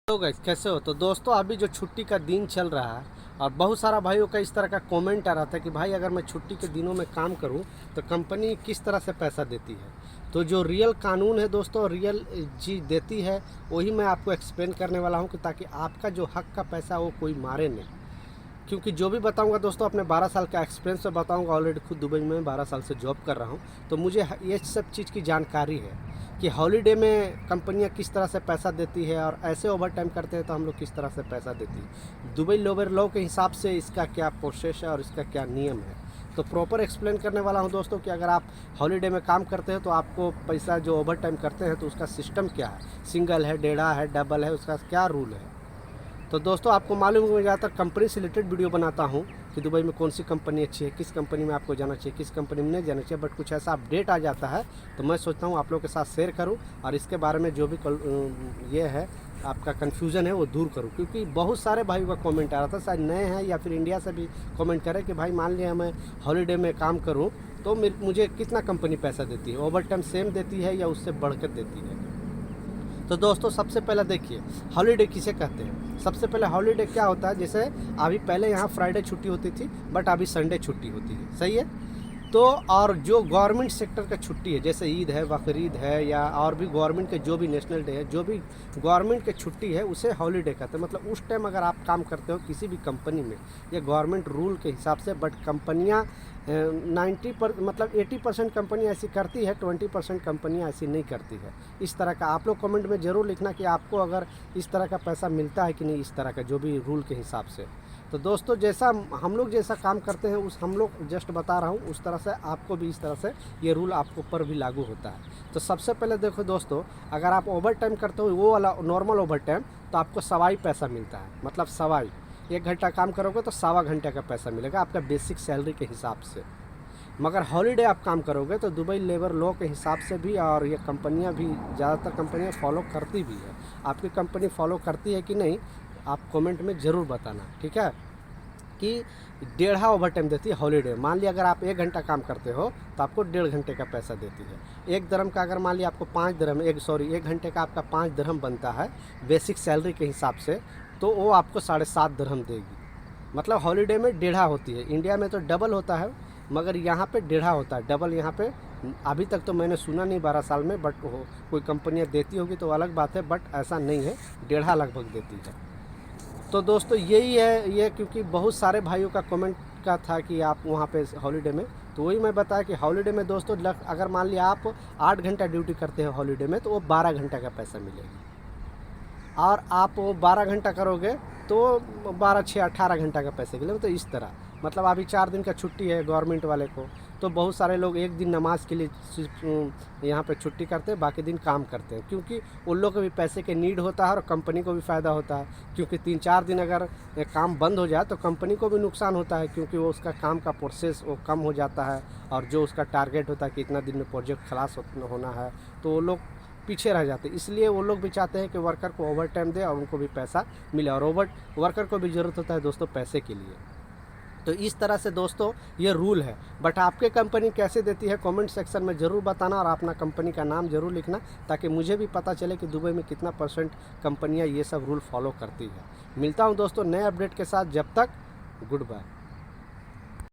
Hello guys, कैसे हो? तो दोस्तों, अभी जो छुट्टी का दिन चल रहा है और बहुत सारा भाइयों का इस तरह का कमेंट आ रहा था कि भाई अगर मैं छुट्टी के दिनों में काम करूं तो कंपनी किस तरह से पैसा देती है। तो जो रियल कानून है दोस्तों, रियल चीज़ देती है वही मैं आपको एक्सप्लेन करने वाला हूं कि ताकि आपका जो हक का पैसा वो कोई मारे नहीं। क्योंकि जो भी बताऊंगा दोस्तों अपने 12 साल का एक्सपीरियंस से बताऊंगा। ऑलरेडी खुद दुबई में 12 साल से जॉब कर रहा हूं, तो मुझे ये सब चीज़ की जानकारी है कि हॉलीडे में कंपनियां किस तरह से पैसा देती है और ऐसे ओवर टाइम करते हैं तो हम लोग किस तरह से पैसा देती है। दुबई लेबर लॉ के हिसाब से इसका क्या प्रोसेस है और इसका क्या नियम है, तो प्रॉपर एक्सप्लेन करने वाला हूं दोस्तों कि अगर आप हॉलीडे में काम करते हैं तो आपको पैसा जो ओवर टाइम करते हैं तो उसका सिस्टम क्या है, सिंगल है, डेढ़ा है, डबल है, उसका क्या रूल है। तो दोस्तों, आपको मालूम है मैं ज़्यादातर कंपनी से रिलेटेड वीडियो बनाता हूं कि दुबई में कौन सी कंपनी अच्छी है, किस कंपनी में आपको जाना चाहिए, किस कंपनी में नहीं जाना चाहिए। बट कुछ ऐसा अपडेट आ जाता है तो मैं सोचता हूं आप लोगों के साथ शेयर करूं और इसके बारे में जो भी ये है आपका कन्फ्यूज़न है वो दूर करूं। क्योंकि बहुत सारे भाई का कमेंट आ रहा था, शायद नए हैं या फिर इंडिया से भी कमेंट करें कि भाई मान लिया मैं हॉलीडे में काम करूँ तो मुझे कितना कंपनी पैसा देती है, ओवर टाइम सेम देती है या उससे बढ़कर देती है। तो दोस्तों, सबसे पहले देखिए हॉलीडे किसे कहते हैं। सबसे पहले हॉलीडे क्या होता है, जैसे अभी पहले यहाँ फ्राइडे छुट्टी होती थी बट अभी संडे छुट्टी होती है, सही है। तो और जो गवर्नमेंट सेक्टर का छुट्टी है, जैसे ईद है, बकरीद है या और भी गवर्नमेंट के जो भी नेशनल डे है, जो भी गवर्नमेंट के छुट्टी है उसे हॉलीडे कहते हैं। मतलब उस टाइम अगर आप काम करते हो किसी भी कंपनी में या गवर्नमेंट रूल के हिसाब से, बट कंपनियां 80% कंपनी ऐसी करती है, 20% कंपनियां ऐसी नहीं करती है। इस तरह का आप लोग कमेंट में ज़रूर लिखना कि आपको अगर इस तरह का पैसा मिलता है कि नहीं, इस तरह का जो भी रूल के हिसाब से। तो दोस्तों, जैसा हम लोग जैसा काम करते हैं उस हम लोग जस्ट बता रहा हूँ, उस तरह से आपको भी इस तरह से ये रूल आपको ऊपर भी लागू होता है। तो सबसे पहले देखो दोस्तों, अगर आप ओवर टाइम करते हो वो वाला नॉर्मल ओवर टाइम तो आपको सवाई पैसा मिलता है। मतलब सवाई 1 घंटा काम करोगे तो 1.25 घंटे का पैसा मिलेगा आपका बेसिक सैलरी के हिसाब से। मगर हॉलीडे आप काम करोगे तो दुबई लेबर लॉ के हिसाब से भी, और ये कंपनियां भी ज़्यादातर कंपनियां फॉलो करती भी है। आपकी कंपनी फॉलो करती है कि नहीं, आप कमेंट में ज़रूर बताना, ठीक है। कि 1.5 ओवर टाइम देती है हॉलीडे। मान लिया अगर आप 1 घंटा काम करते हो तो आपको 1.5 घंटे का पैसा देती है। 1 दिरहम का अगर मान लिया आपको 5 दिरहम 1 घंटे का आपका 5 दिरहम बनता है बेसिक सैलरी के हिसाब से, तो वो आपको 7.5 दिरहम देगी। मतलब हॉलीडे में 1.5 होती है। इंडिया में तो डबल होता है मगर यहाँ पे 1.5 होता है। डबल यहाँ पे अभी तक तो मैंने सुना नहीं 12 साल में, बट कोई कंपनियाँ देती होगी तो अलग बात है, बट ऐसा नहीं है, 1.5 लगभग देती है। तो दोस्तों यही है ये, क्योंकि बहुत सारे भाइयों का कमेंट का था कि आप वहाँ पे हॉलीडे में, तो वही मैं बताया कि हॉलीडे में दोस्तों अगर मान लिया आप 8 घंटा ड्यूटी करते हैं हॉलीडे में तो वो 12 घंटा का पैसा मिलेगी। और आप वो 12 घंटा करोगे तो 12 6 18 घंटा का पैसे मिलेगा। तो इस तरह मतलब अभी 4 दिन का छुट्टी है गवर्नमेंट वाले को, तो बहुत सारे लोग एक दिन नमाज के लिए यहाँ पे छुट्टी करते हैं, बाकी दिन काम करते हैं। क्योंकि उन लोग को भी पैसे के नीड होता है और कंपनी को भी फ़ायदा होता है। क्योंकि 3-4 दिन अगर काम बंद हो जाए तो कंपनी को भी नुकसान होता है, क्योंकि वो उसका काम का प्रोसेस वो कम हो जाता है और जो उसका टारगेट होता है कि इतना दिन में प्रोजेक्ट खलास होना है, तो वो लोग पीछे रह जाते हैं। इसलिए वो लोग भी चाहते हैं कि वर्कर को ओवर टाइम दे और उनको भी पैसा मिले, और वर्कर को भी ज़रूरत होता है दोस्तों पैसे के लिए। तो इस तरह से दोस्तों ये रूल है। बट आपके कंपनी कैसे देती है कमेंट सेक्शन में ज़रूर बताना, और अपना कंपनी का नाम ज़रूर लिखना ताकि मुझे भी पता चले कि दुबई में कितना % कंपनियां ये सब रूल फॉलो करती है। मिलता हूं दोस्तों नए अपडेट के साथ, जब तक गुड बाय।